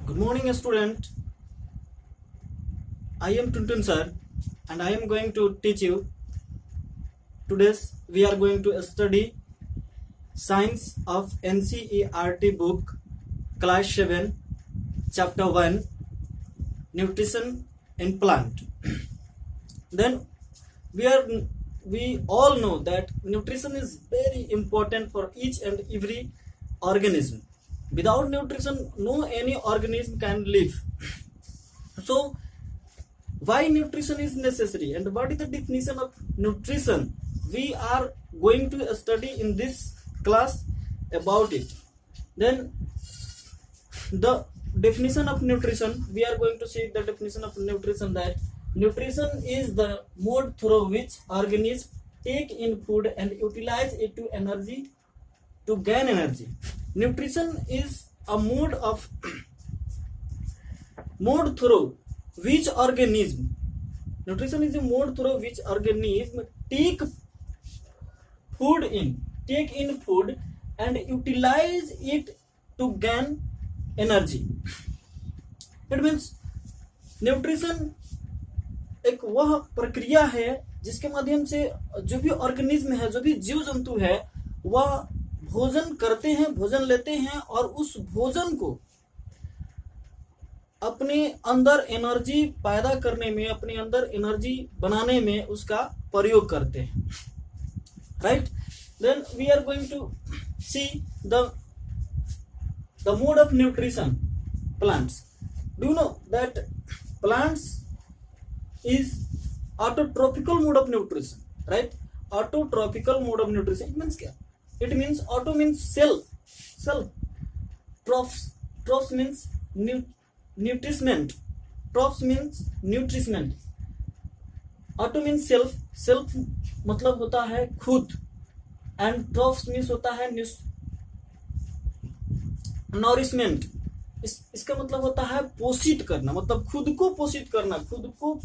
Good morning, student. I am Tuntun sir, and I am going to teach you. Today's we are going to study Science of NCERT book, Class 7, Chapter 1, Nutrition in Plant. Then we all know that nutrition is very important for each and every organism. Without nutrition, no any organism can live. So why nutrition is necessary and what is the definition of nutrition, we are going to study in this class about it. Then the definition of nutrition, we are going to see the definition of nutrition, that nutrition is the mode through which organisms take in food and utilize it to gain energy. Nutrition is a mode through which organism take in food and utilize it to gain energy. It means nutrition एक वह प्रक्रिया है जिसके माध्यम से जो भी organism है, जो भी जीव जंतु है, वह भोजन करते हैं, भोजन लेते हैं और उस भोजन को अपने अंदर एनर्जी पैदा करने में, अपने अंदर एनर्जी बनाने में उसका प्रयोग करते हैं. Right. Then we are going to see the mode of nutrition. Plants. Do you know that plants is autotrophical mode of nutrition? Right. Autotrophical mode of nutrition. It means क्या? It means auto means self. Troph means nutriment. Troph means nutriment. Auto means self मतलब होता है खुद, and troph means होता है nourishment. इसका मतलब होता है पोषित करना, मतलब खुद को पोषित करना, खुद को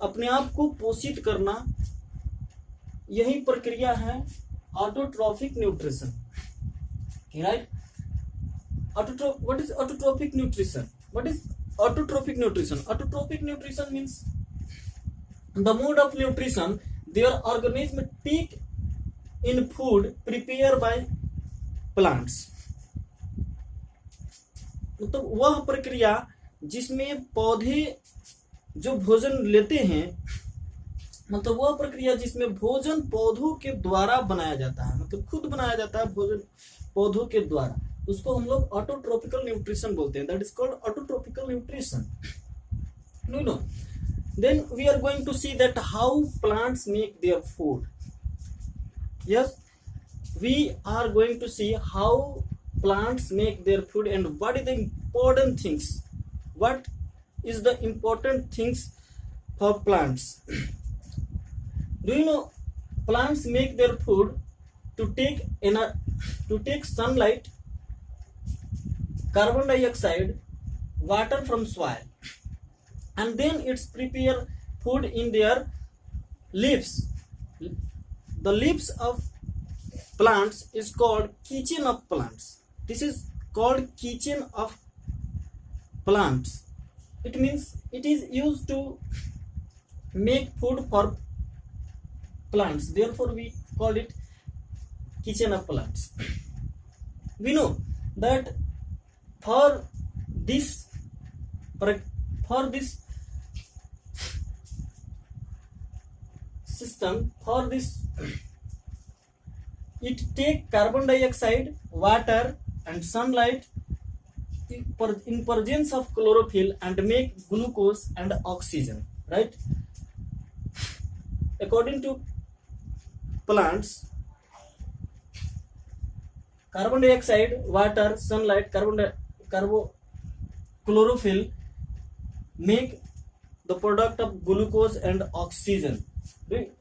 अपने आप को पोषित करना. यही प्रक्रिया है autotrophic nutrition. Right. What is autotrophic nutrition? What is autotrophic nutrition? Autotrophic nutrition means the mode of nutrition their organism take in food prepared by plants. मतलब वह प्रक्रिया जिसमें पौधे जो भोजन लेते हैं, मतलब वह प्रक्रिया जिसमें भोजन पौधों के द्वारा बनाया जाता है, मतलब खुद बनाया जाता है भोजन पौधों के द्वारा, उसको हम लोग ऑटोट्रोपिकल न्यूट्रिशन बोलते हैं. That is called autotrophic nutrition. No. Then we are going to see that how plants make their food. Yes, we are going to see how plants make their food and what is the important things, what is the important things for plants. Do you know plants make their food to take sunlight, carbon dioxide, water from soil, and then it's prepare food in their leaves. The leaves of plants is called kitchen of plants. This is called kitchen of plants. It means it is used to make food for plants. Therefore, we call it kitchen of plants. We know that for this system, for this, it take carbon dioxide, water and sunlight in presence of chlorophyll and make glucose and oxygen. Right. According to plants, carbon dioxide, water, sunlight, chlorophyll make the product of glucose and oxygen. Right.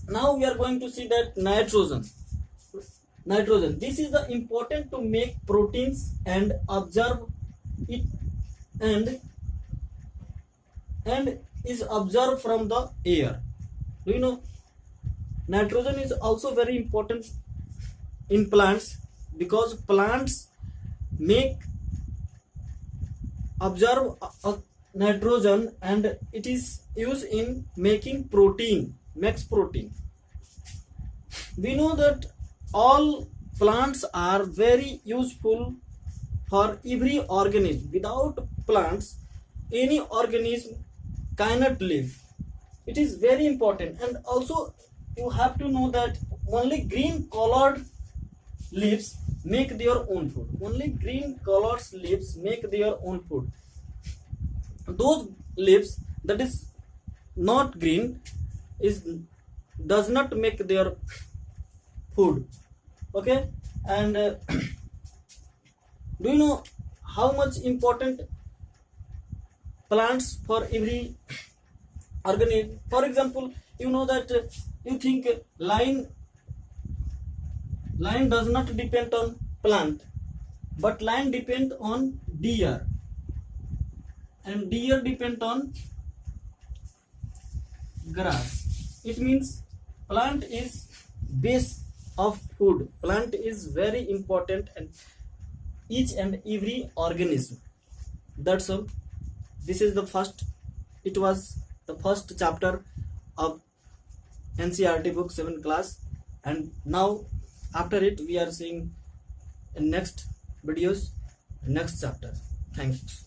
Now we are going to see that nitrogen. This is the important to make proteins and absorb it and is absorbed from the air. Do you know nitrogen is also very important in plants because plants make absorb nitrogen and it is used in making protein, makes protein. We know that all plants are very useful for every organism. Without plants, any organism cannot live. It is very important. And also you have to know that only green colored leaves make their own food. Only green colored leaves make their own food. Those leaves that is not green does not make their food. Okay, and do you know how much important plants for every organism? For example, you know that you think lion does not depend on plant, but lion depend on deer, and deer depend on grass. It means plant is base of food. Plant is very important and each and every organism. That's all. This is the first. It was the first chapter of NCERT book 7 class, and now after it we are seeing in next videos, next chapter. Thanks.